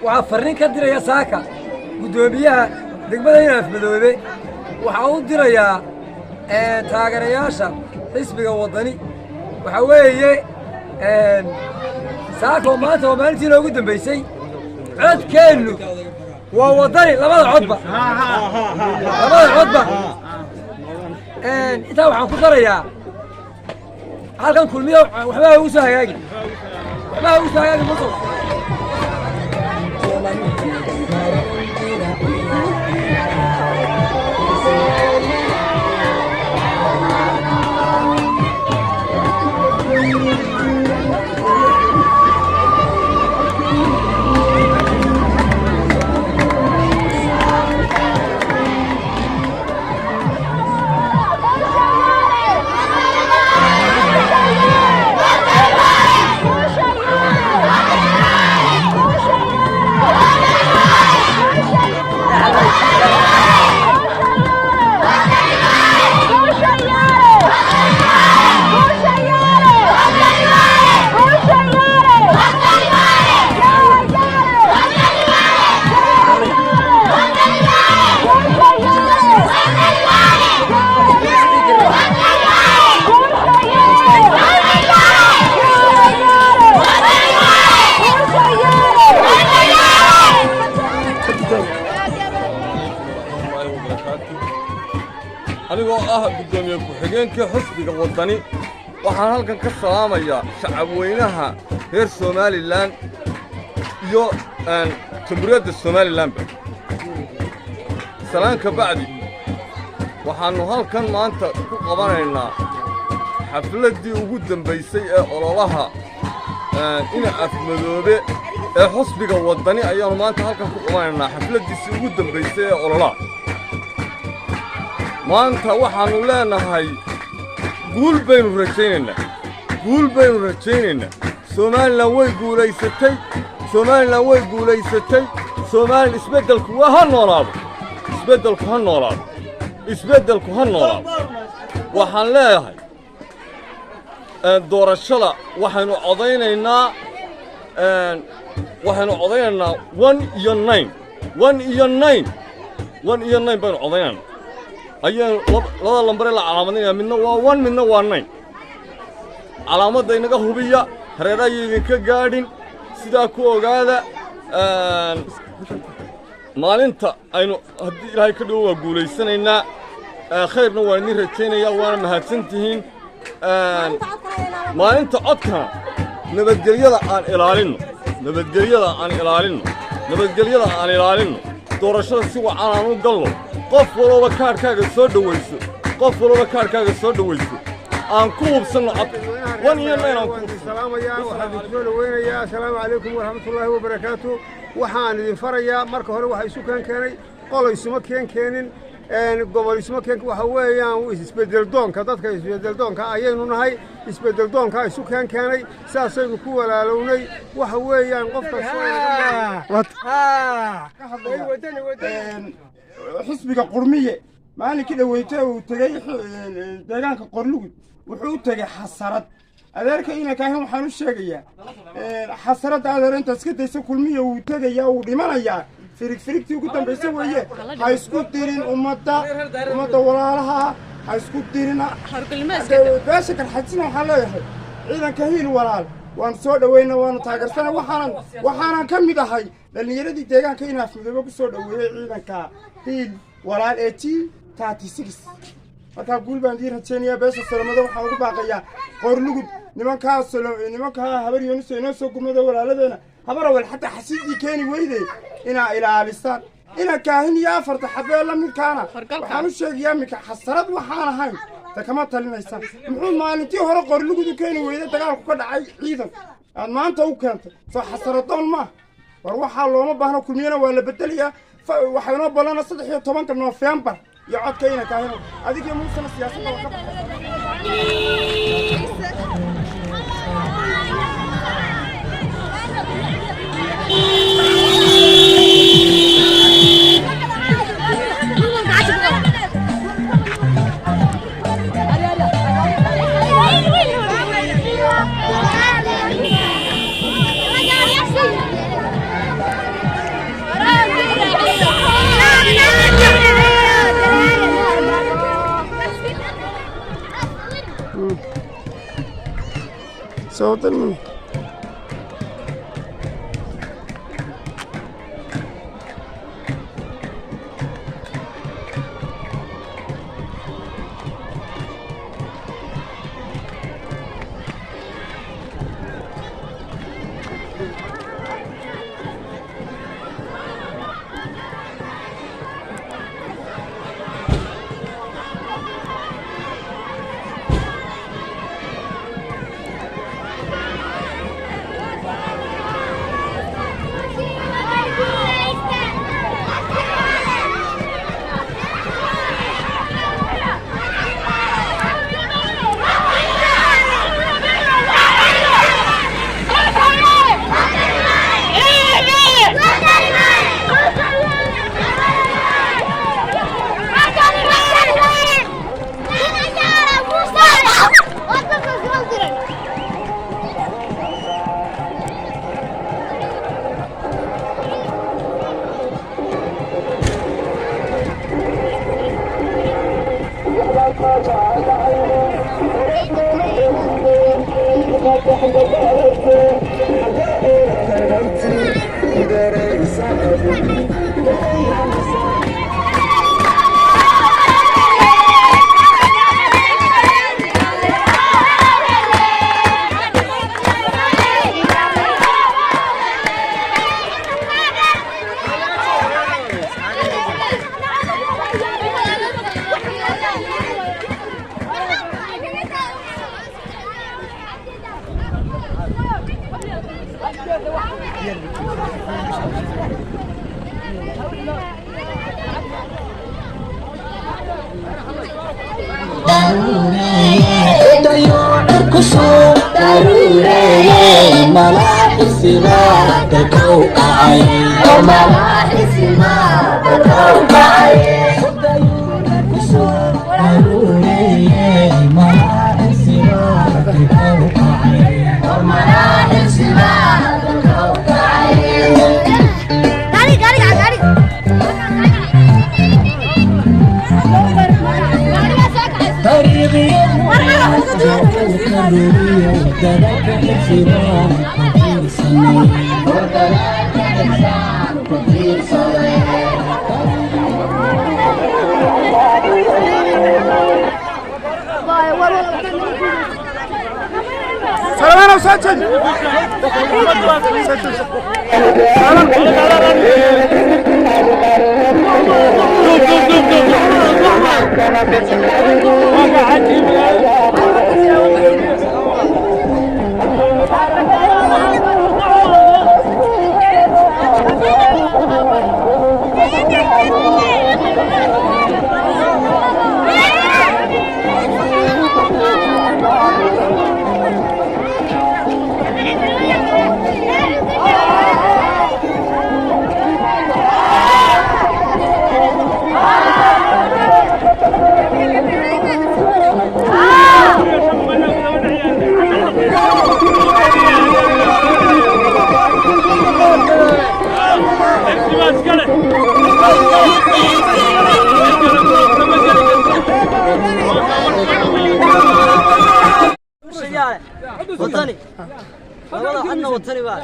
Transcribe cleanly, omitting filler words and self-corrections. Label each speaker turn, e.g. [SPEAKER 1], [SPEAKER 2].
[SPEAKER 1] وعفرنين كدر يا ساكا قدوميها دقمدينا في مدوبي وحاول ديريا تاغرياشا حسبك وطني وحوي ساكو مانتا ومالتي لو قدام بيسي عد كيلو ووطني لماذا عضبة لماذا عضبة انت وحان كدريا halkan kulmiyo waxba uu soo hagaagi muso anigoo gudoomiye ku-xigeenka xisbiga wadani waxaan halkan ka salaamayaa shacabweynaha reer Somaliland iyo jamhuuriyadda Somaliland salaanka bacdi waxaanu halkan maanta ku qabanaynaa xafladii ugu dambeysay ee ololaha ina afmadoobe ee xisbiga wadani ayaanu maanta halkan ku qabanaynaa xafladiisii ugu dambeysay ee ololaha maanta waxaanu leenahay guul baynu rajaynaynaa Somaliland way guulaysatay Somaliland isbeddelku waa ha noolaado waxaan leeyahay doorashada waxaynu codaynaynaa 1 iyo 9 baynu codaynaynaa ayaan laba lambar la calaamadinaya midna waa 1 midna waa 9 calaamadda inaga hubiya hareeraha idinka gaadhin sidaa ku ogaada maalinta aynu haddii ilaahay ka dhigo waa guulaysanaynaa khayrna waa idin rajaynayaa waana mahadsantihiin maalinta codkana nabadgelyada aan ilaalinno doorashada si wacan aan u galno qof walba kaarkaaga soo dhawayso aan ku hubsanno codka wan iyo nine aan ku
[SPEAKER 2] salaamayaa waxaan idin soo dhaweynayaa assalaamu calaykum waraxmatullaahi wabarakaatu waxaan idin farayaa marka hore waxa isu keenay qolaysuma keenin gobolismo waxa weeyaan isbedel doonka dadka isbedel doonka ayaynu nahay isbedel doonka isu keenay saasaynu ku walaalownay waxa weeyaan qofka
[SPEAKER 3] xisbiga qurmiye maalinkii dhaweeytay uu tagay deegaanka qorlugud wuxuu tagay xasarad adeerka inaka ahaan waxaan u sheegayaa xasarada adeerinta iska daysa kulmiye uu tagayaa uu dhimanayaa firigtii ugu dambeysay weeye ha isku dirin ummadda walaalaha ha isku dirina beesha karxajina waxaan leeyahay ciidanka hiil walaal waan soo dhaweynaa waanu taageersana waxaanan ka mid ahay dhallinyaradii deegaanka in afmadoobe ku soo dhaweeyey ciidanka hiil walaal ee T36 markaa guul baan diin rajaynayaa beesha salamada waxaan ugu baaqayaa qorlugud nimankaa habar yooniso inoo soo gurmada walaaladeena habar awal xataa xasiidii keeni weyday inaa ilaalisaan ina kaahin iyo afarta xabee la midkaana waxaan u sheegayaa minka xasarad waxaan ahayn ta kama talinaysaan muxuu maalintii hore qorlugud u keeni weyday dagaalku ka dhacay ciidan aad maanta u keentay soo xasaradoon maaha war waxaa looma baahno kulmiyana waa la bedelayaa waxaynoo ballana 13 Noofembar يا عاد كاينه كاهنا هذيك مو سنه سياسه صوت المنى. سلام وسجل
[SPEAKER 4] وطني والله عنا وطني بعد